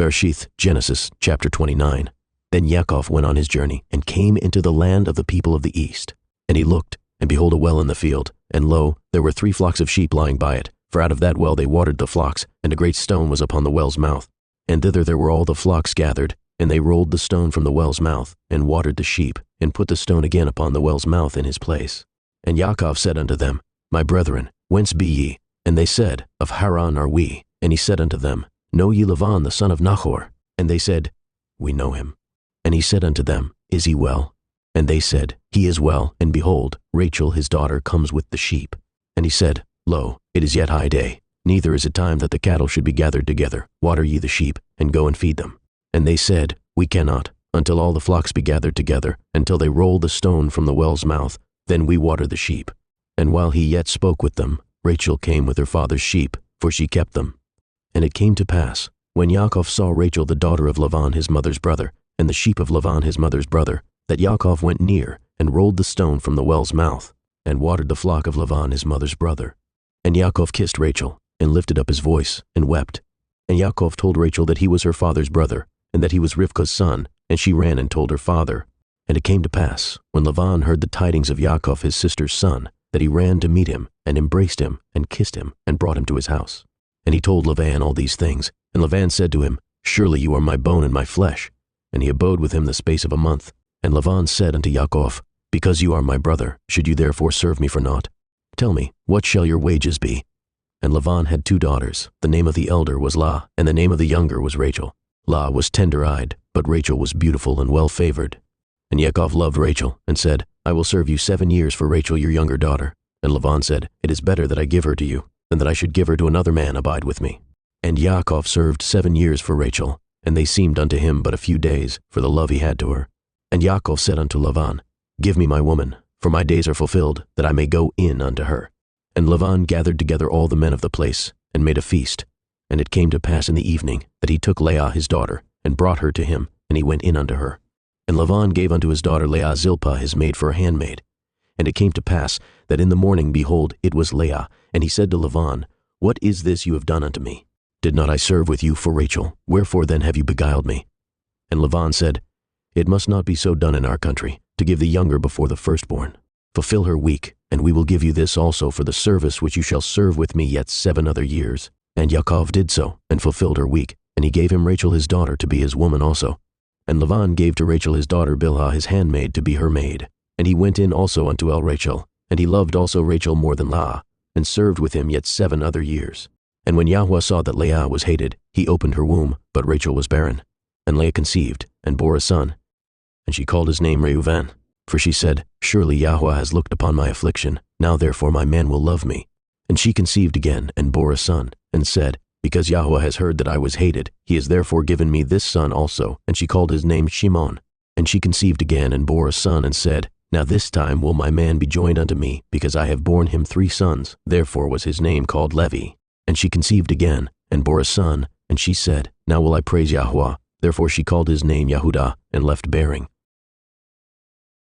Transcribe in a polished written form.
BERE'SHIYTH, Genesis chapter 29. Then Yaakov went on his journey, and came into the land of the people of the east. And he looked, and behold a well in the field, and lo, there were 3 flocks of sheep lying by it, for out of that well they watered the flocks, and a great stone was upon the well's mouth. And thither there were all the flocks gathered, and they rolled the stone from the well's mouth, and watered the sheep, and put the stone again upon the well's mouth in his place. And Yaakov said unto them, My brethren, whence be ye? And they said, Of Haran are we. And he said unto them, Know ye Lavan the son of Nahor? And they said, We know him. And he said unto them, Is he well? And they said, He is well, and behold, Rachel his daughter comes with the sheep. And he said, Lo, it is yet high day, neither is it time that the cattle should be gathered together. Water ye the sheep, and go and feed them. And they said, We cannot, until all the flocks be gathered together, until they roll the stone from the well's mouth, then we water the sheep. And while he yet spoke with them, Rachel came with her father's sheep, for she kept them. And it came to pass, when Yaakov saw Rachel the daughter of Lavan his mother's brother, and the sheep of Lavan his mother's brother, that Yaakov went near, and rolled the stone from the well's mouth, and watered the flock of Lavan his mother's brother. And Yaakov kissed Rachel, and lifted up his voice, and wept. And Yaakov told Rachel that he was her father's brother, and that he was Rivkah's son, and she ran and told her father. And it came to pass, when Lavan heard the tidings of Yaakov his sister's son, that he ran to meet him, and embraced him, and kissed him, and brought him to his house. And he told Lavan all these things. And Lavan said to him, Surely you are my bone and my flesh. And he abode with him the space of a month. And Lavan said unto Yaakov, Because you are my brother, should you therefore serve me for naught? Tell me, what shall your wages be? And Lavan had 2 daughters. The name of the elder was Leah, and the name of the younger was Rachel. Leah was tender-eyed, but Rachel was beautiful and well-favored. And Yaakov loved Rachel, and said, I will serve you 7 years for Rachel your younger daughter. And Lavan said, It is better that I give her to you, than that I should give her to another man abide with me. And Yaakov served 7 years for Rachel, and they seemed unto him but a few days, for the love he had to her. And Yaakov said unto Lavan, Give me my woman, for my days are fulfilled, that I may go in unto her. And Lavan gathered together all the men of the place, and made a feast. And it came to pass in the evening, that he took Leah his daughter, and brought her to him, and he went in unto her. And Lavan gave unto his daughter Leah Zilpah his maid for a handmaid. And it came to pass, that in the morning, behold, it was Leah. And he said to Lavan, What is this you have done unto me? Did not I serve with you for Rachel? Wherefore then have you beguiled me? And Lavan said, It must not be so done in our country, to give the younger before the firstborn. Fulfill her week, and we will give you this also for the service which you shall serve with me yet 7 other years. And Yaakov did so, and fulfilled her week, and he gave him Rachel his daughter to be his woman also. And Lavan gave to Rachel his daughter Bilhah his handmaid to be her maid. And he went in also unto Rachel, and he loved also Rachel more than Leah, and served with him yet 7 other years. And when Yahweh saw that Leah was hated, he opened her womb, but Rachel was barren. And Leah conceived, and bore a son. And she called his name Reuven, for she said, Surely Yahweh has looked upon my affliction, now therefore my man will love me. And she conceived again, and bore a son, and said, Because Yahweh has heard that I was hated, he has therefore given me this son also. And she called his name Shimon. And she conceived again, and bore a son, and said, Now this time will my man be joined unto me, because I have borne him 3 sons. Therefore was his name called Levi. And she conceived again, and bore a son, and she said, Now will I praise Yahweh. Therefore she called his name Yehudah, and left bearing.